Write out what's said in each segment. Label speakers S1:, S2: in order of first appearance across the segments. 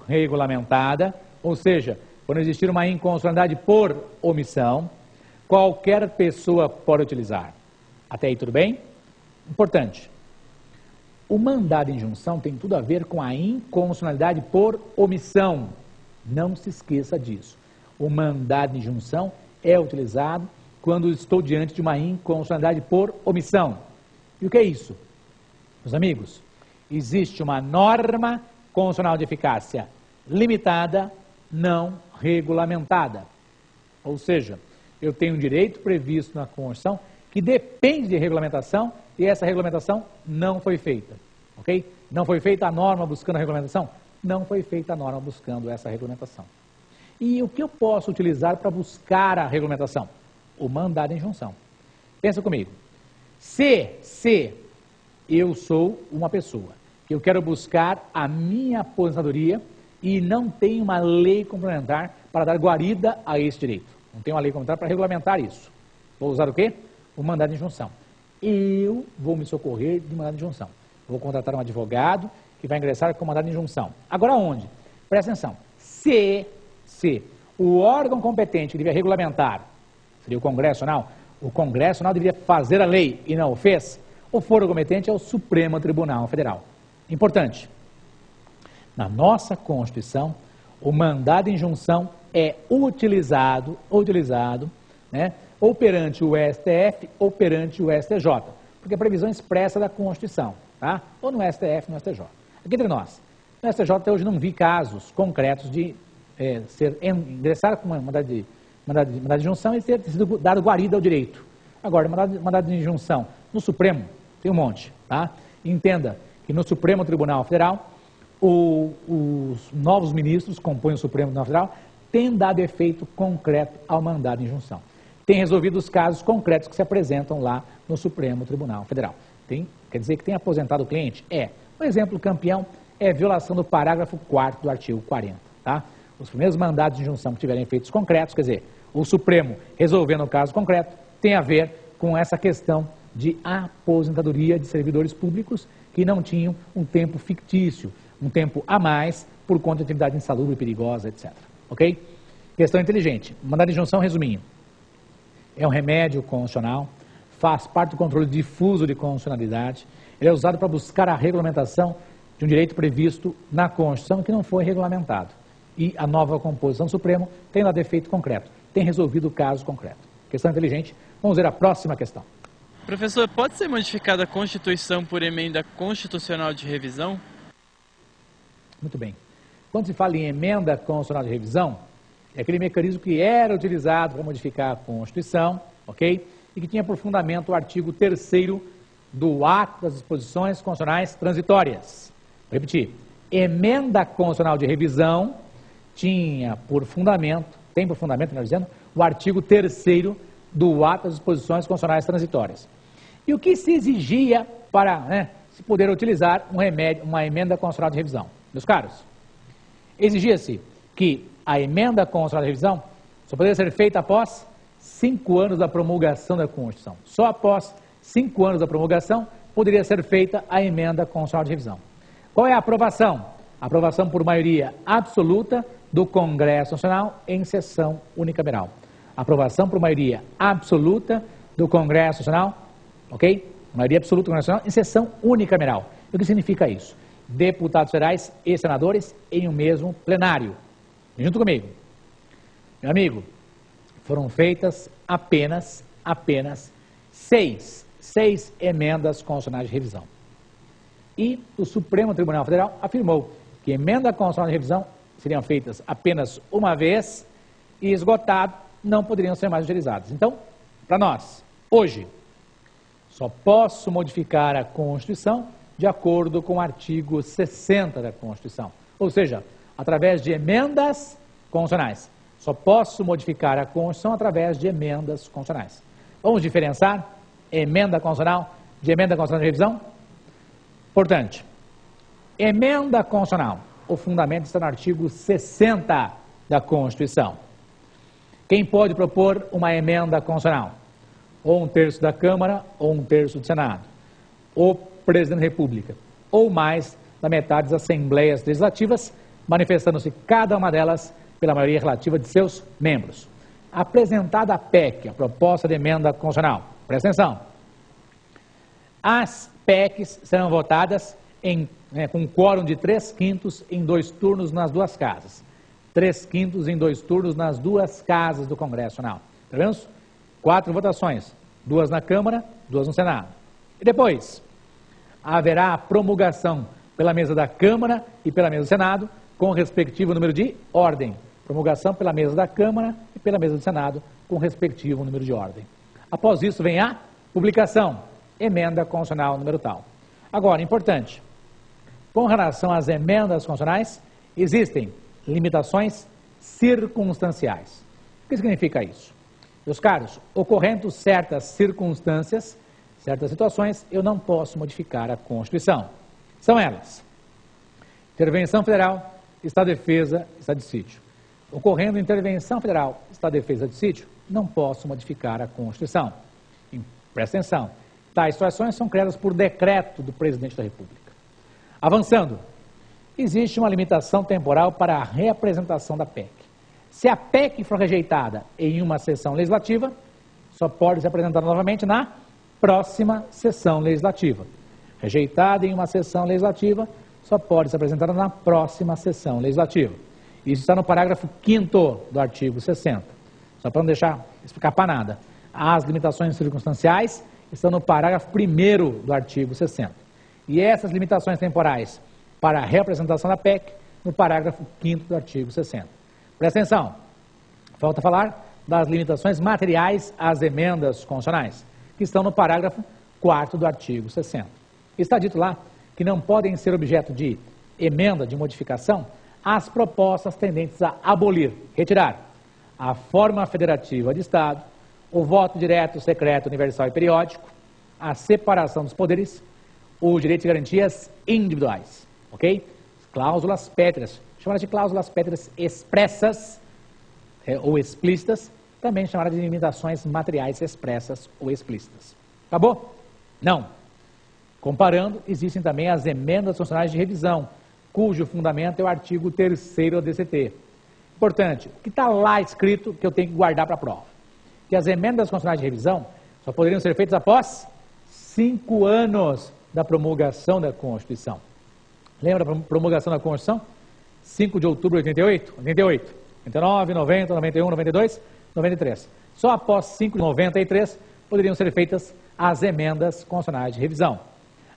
S1: regulamentada, ou seja, quando existir uma inconstitucionalidade por omissão, qualquer pessoa pode utilizar. Até aí tudo bem? Importante. O mandado de injunção tem tudo a ver com a inconstitucionalidade por omissão. Não se esqueça disso. O mandado de injunção é utilizado quando estou diante de uma inconstitucionalidade por omissão. E o que é isso? Meus amigos, existe uma norma constitucional de eficácia limitada, não regulamentada. Ou seja, eu tenho um direito previsto na Constituição que depende de regulamentação e essa regulamentação não foi feita. Ok? Não foi feita a norma buscando a regulamentação? Não foi feita a norma buscando essa regulamentação. E o que eu posso utilizar para buscar a regulamentação? O mandado de injunção. Pensa comigo. Se eu sou uma pessoa que eu quero buscar a minha aposentadoria e não tenho uma lei complementar para dar guarida a esse direito. Não tenho uma lei complementar para regulamentar isso. Vou usar o quê? O mandado de injunção. Eu vou me socorrer de mandado de injunção. Vou contratar um advogado que vai ingressar com mandado de injunção. Agora onde? Presta atenção. Se o órgão competente que devia regulamentar, seria o Congresso Nacional, o Congresso Nacional deveria fazer a lei e não o fez, o foro competente é o Supremo Tribunal Federal. Importante. Na nossa Constituição, o mandado de injunção é utilizado, né, ou perante o STF ou perante o STJ, porque a previsão expressa da Constituição, tá? Ou no STF ou no STJ. Aqui entre nós, no STJ até hoje não vi casos concretos de ingressar com uma mandado de injunção e ter sido dado guarida ao direito. Agora, mandado de injunção no Supremo, tem um monte, tá? Entenda que no Supremo Tribunal Federal, os novos ministros que compõem o Supremo Tribunal Federal têm dado efeito concreto ao mandado de injunção. Tem resolvido os casos concretos que se apresentam lá no Supremo Tribunal Federal. Quer dizer que tem aposentado o cliente? Um exemplo campeão é a violação do parágrafo 4º do artigo 40, tá? Os primeiros mandados de injunção que tiverem efeitos concretos, quer dizer, o Supremo resolvendo o caso concreto, tem a ver com essa questão de aposentadoria de servidores públicos que não tinham um tempo fictício, um tempo a mais por conta de atividade insalubre, perigosa, etc. Ok? Questão inteligente. Mandado de injunção, resuminho. É um remédio constitucional, faz parte do controle difuso de constitucionalidade, ele é usado para buscar a regulamentação de um direito previsto na Constituição que não foi regulamentado. E a nova composição do Supremo tem dado efeito concreto, tem resolvido o caso concreto. Questão inteligente. Vamos ver a próxima questão.
S2: Professor, pode ser modificada a Constituição por emenda constitucional de revisão?
S1: Muito bem. Quando se fala em emenda constitucional de revisão, é aquele mecanismo que era utilizado para modificar a Constituição, ok? E que tinha por fundamento o artigo 3º do ato das disposições constitucionais transitórias. Vou repetir. Emenda constitucional de revisão tem por fundamento, melhor dizendo, o artigo 3º do ato das disposições constitucionais transitórias. E o que se exigia para se poder utilizar uma emenda constitucional de revisão? Meus caros, exigia-se que a emenda constitucional de revisão só poderia ser feita após 5 anos da promulgação da Constituição. Só após 5 anos da promulgação poderia ser feita a emenda constitucional de revisão. Qual é a aprovação? A aprovação por maioria absoluta do Congresso Nacional em sessão unicameral. Aprovação por maioria absoluta do Congresso Nacional, ok? Maioria absoluta do Congresso Nacional em sessão unicameral. O que significa isso? Deputados federais e senadores em um mesmo plenário. Junto comigo. Meu amigo, foram feitas apenas 6 emendas constitucionais de revisão. E o Supremo Tribunal Federal afirmou que emenda constitucional de revisão seriam feitas apenas uma vez e esgotado, não poderiam ser mais utilizadas. Então, para nós, hoje, só posso modificar a Constituição de acordo com o artigo 60 da Constituição. Ou seja, através de emendas constitucionais. Só posso modificar a Constituição através de emendas constitucionais. Vamos diferenciar emenda constitucional de emenda constitucional de revisão? Importante. Emenda constitucional. O fundamento está no artigo 60 da Constituição. Quem pode propor uma emenda constitucional? Ou 1/3 da Câmara, ou 1/3 do Senado. Ou Presidente da República. Ou mais da metade das Assembleias Legislativas, manifestando-se cada uma delas pela maioria relativa de seus membros. Apresentada a PEC, a proposta de emenda constitucional, presta atenção, as PECs serão votadas com quórum de 3/5 em 2 turnos nas 2 casas. 3/5 em 2 turnos nas 2 casas do Congresso Nacional. Tivemos 4 votações, 2 na Câmara, 2 no Senado. E depois, haverá a promulgação pela mesa da Câmara e pela mesa do Senado, com o respectivo número de ordem. Promulgação pela mesa da Câmara e pela mesa do Senado, com o respectivo número de ordem. Após isso, vem a publicação, emenda constitucional número tal. Agora, importante, com relação às emendas constitucionais, existem limitações circunstanciais. O que significa isso? Meus caros, ocorrendo certas circunstâncias, certas situações, eu não posso modificar a Constituição. São elas: intervenção federal, estado de defesa, estado de sítio. Ocorrendo intervenção federal, estado de defesa, de sítio, não posso modificar a Constituição. E, presta atenção, tais situações são criadas por decreto do presidente da República. Avançando, existe uma limitação temporal para a reapresentação da PEC. Se a PEC for rejeitada em uma sessão legislativa, só pode ser apresentada novamente na próxima sessão legislativa. Rejeitada em uma sessão legislativa, só pode ser apresentada na próxima sessão legislativa. Isso está no parágrafo 5º do artigo 60. Só para não deixar escapar nada. As limitações circunstanciais estão no parágrafo 1º do artigo 60. E essas limitações temporais para a reapresentação da PEC no parágrafo 5º do artigo 60. Presta atenção. Falta falar das limitações materiais às emendas constitucionais, que estão no parágrafo 4º do artigo 60. Está dito lá que não podem ser objeto de emenda, de modificação, as propostas tendentes a abolir, retirar a forma federativa de Estado, o voto direto, secreto, universal e periódico, a separação dos poderes, os direitos e garantias individuais, ok? Cláusulas pétreas, chamadas de cláusulas pétreas expressas ou explícitas, também chamadas de limitações materiais expressas ou explícitas. Acabou? Não. Comparando, existem também as emendas constitucionais de revisão, cujo fundamento é o artigo 3º da DCT. Importante, o que está lá escrito que eu tenho que guardar para a prova? Que as emendas constitucionais de revisão só poderiam ser feitas após 5 anos da promulgação da Constituição. Lembra da promulgação da Constituição? 5 de outubro de 88, 88, 89, 90, 91, 92, 93. Só após 5 de 93 poderiam ser feitas as emendas constitucionais de revisão.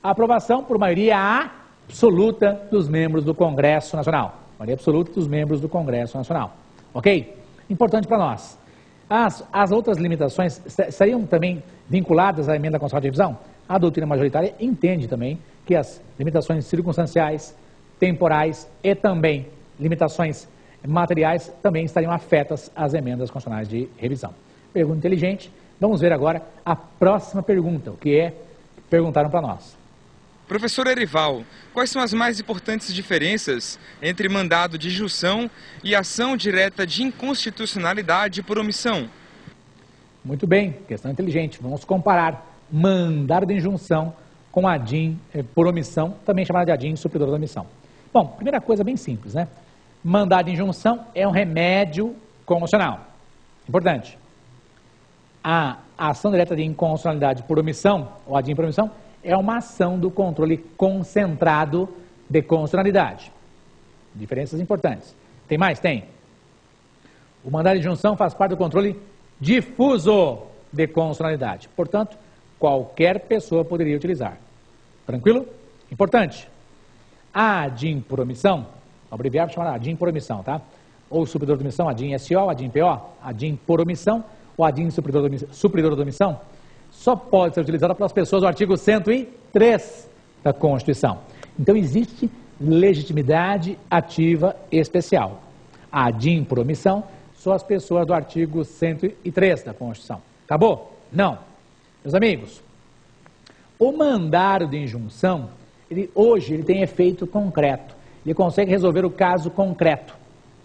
S1: A aprovação por maioria absoluta dos membros do Congresso Nacional. Maioria absoluta dos membros do Congresso Nacional. Ok? Importante para nós. As outras limitações seriam também vinculadas à emenda constitucional de revisão? A doutrina majoritária entende também que as limitações circunstanciais, temporais e também limitações materiais também estariam afetas às emendas constitucionais de revisão. Pergunta inteligente. Vamos ver agora a próxima pergunta, o que é que perguntaram para nós.
S3: Professor Erival, quais são as mais importantes diferenças entre mandado de injunção e ação direta de inconstitucionalidade por omissão?
S1: Muito bem, questão inteligente. Vamos comparar mandado de injunção com ADIM por omissão, também chamada de ADIM supridor da omissão. Bom, primeira coisa bem simples, né? Mandado de injunção é um remédio constitucional. Importante. A ação direta de inconstitucionalidade por omissão, ou ADIM por omissão, é uma ação do controle concentrado de constitucionalidade. Diferenças importantes. Tem mais? Tem. O mandado de injunção faz parte do controle difuso de constitucionalidade. Portanto, qualquer pessoa poderia utilizar. Tranquilo? Importante. A ADIM por omissão, abreviar para chamar ADIM por omissão, tá? Ou supridor de omissão, ADIM SO, ADIM PO, ADIM por omissão, ou ADIM supridor de omissão, só pode ser utilizada pelas pessoas do artigo 103 da Constituição. Então, existe legitimidade ativa especial. A ADIM por omissão são as pessoas do artigo 103 da Constituição. Acabou? Não. Meus amigos, o mandado de injunção, hoje ele tem efeito concreto. Ele consegue resolver o caso concreto.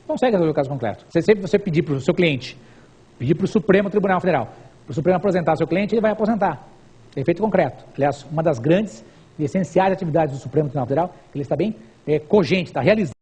S1: Consegue resolver o caso concreto. Você pedir para o seu cliente, pedir para o Supremo Tribunal Federal, para o Supremo aposentar seu cliente, ele vai aposentar. Efeito concreto. Aliás, uma das grandes e essenciais atividades do Supremo Tribunal Federal, ele está bem cogente, está realizando.